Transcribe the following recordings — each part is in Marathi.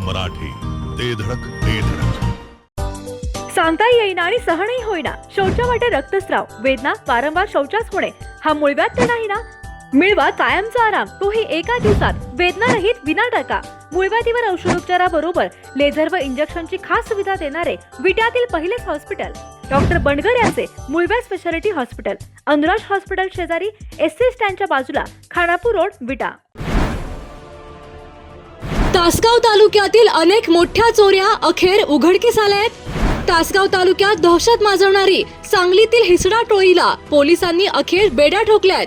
मराठी, ते धडक ते धडक. सांगता येईना आणि सहनही होईना. शौचा वाटे रक्तस्राव, वेदना, वारंवार शौचास होणे हा मूळव्याध तर नाही ना? मिळवा कायमचा आराम, तोही एका दिवसात, वेदनारहित, विना टाका. मूळव्याधीवर औषधोपचाराबरोबर लेझर व इंजेक्शनची खास सुविधा देणारे विट्यातील पहिलेच हॉस्पिटल डॉक्टर बंडगर यांचे मूळव्याध स्पेशालिटी हॉस्पिटल, अनुराज हॉस्पिटल शेजारी, एससी स्टँडच्या बाजूला, खानापूर रोड, विटा. तासगाव तालुक्यातील अनेक मोठ्या चोऱ्या अखेर उघडकीस आल्या आहेत. तासगाव तालुक्यात दहशत माजवणारी सांगलीतील हिसडा टोळीला पोलिसांनी अखेर बेड्या ठोकल्यात.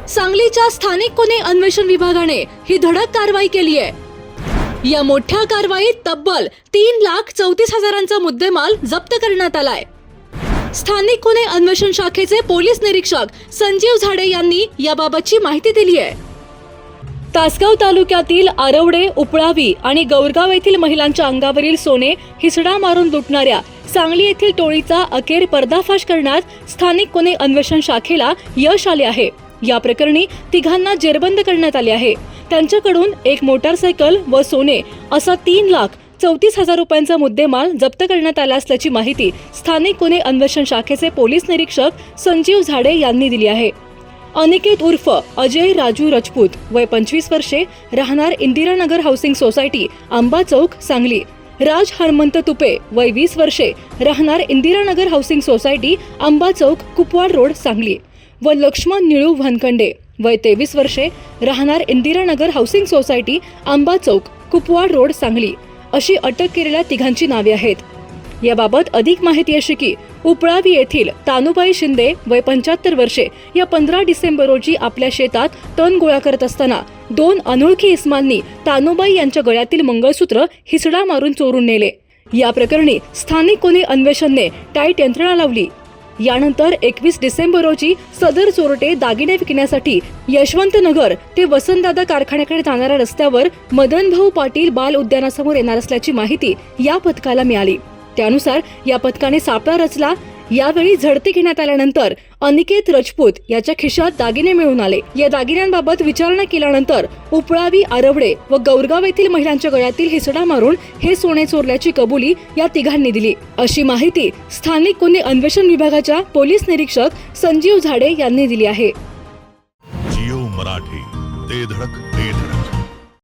सांगलीच्या स्थानिक गुन्हे अन्वेषण विभागाने ही धडक कारवाई केली आहे. या मोठ्या कारवाईत तब्बल 3,34,000चा मुद्देमाल जप्त करण्यात आलाय. स्थानिक गुन्हे अन्वेषण शाखेचे पोलीस निरीक्षक संजीव झाडे यांनी याबाबतची माहिती दिली आहे. तासगाव तालुक्यातील आरवडे, उपळावी आणि गौरगाव येथील महिलांच्या अंगावरील सोने हिसडा मारून लुटणाऱ्या सांगली येथील टोळीचा अखेर पर्दाफाश करण्यात स्थानिक गुन्हे अन्वेषण शाखेला यश आले आहे. या प्रकरणी तिघांना जेरबंद करण्यात आले आहे. त्यांच्याकडून एक मोटारसायकल व सोने असा 3,34,000 रुपयांचा मुद्देमाल जप्त करण्यात आला असल्याची माहिती स्थानिक गुन्हे अन्वेषण शाखेचे पोलीस निरीक्षक संजीव झाडे यांनी दिली आहे. अनिकेत उर्फ अजय राजू राजपूत, वय 25 वर्षे, राहणार इंदिरानगर हाऊसिंग सोसायटी, आंबा चौक, सांगली. राज हनुमंत तुपे, वय 20 वर्षे, राहणार इंदिरानगर हाऊसिंग सोसायटी, आंबा चौक, कुपवाड रोड, सांगली. व लक्ष्मण निळू वनखंडे, वय 23 वर्षे, राहणार इंदिरानगर हाऊसिंग सोसायटी, आंबा चौक, कुपवाड रोड, सांगली अशी अटक केलेल्या तिघांची नावे आहेत. याबाबत अधिक माहिती अशी की उपळावी येथील तानुबाई शिंदे, वय 75 वर्षे, या 15 डिसेंबर रोजी आपल्या शेतात तण गोळा करत असताना 2 अनोळखी इस्मांनी तानुबाई यांच्या गळ्यातील मंगळसूत्र हिसडा मारून चोरून नेले. या प्रकरणी स्थानिक गुन्हे अन्वेषणने टाईट यंत्रणा लावली. यानंतर 21 डिसेंबर रोजी सदर चोरटे दागिने विकण्यासाठी यशवंतनगर ते वसंतदादा कारखान्याकडे जाणाऱ्या रस्त्यावर मदनभाऊ पाटील बाल उद्यानासमोर येणार असल्याची माहिती या पथकाला मिळाली. त्यानुसार या पथकाने सापळा रचला. यावेळी झडती घेण्यात आल्यानंतर अनिकेत राजपूत याच्या खिशात दागिने मिळून आले. या दागिन्यांबाबत विचारणा केल्यानंतर उपळावी, आरवडे व गौरगाव येथील महिलांच्या गळ्यातील हिसडा मारून हे सोने चोरल्याची कबुली या तिघांनी दिली, अशी माहिती स्थानिक गुन्हे अन्वेषण विभागाच्या पोलीस निरीक्षक संजीव झाडे यांनी दिली आहे. जिओ मराठी, ते धडक ते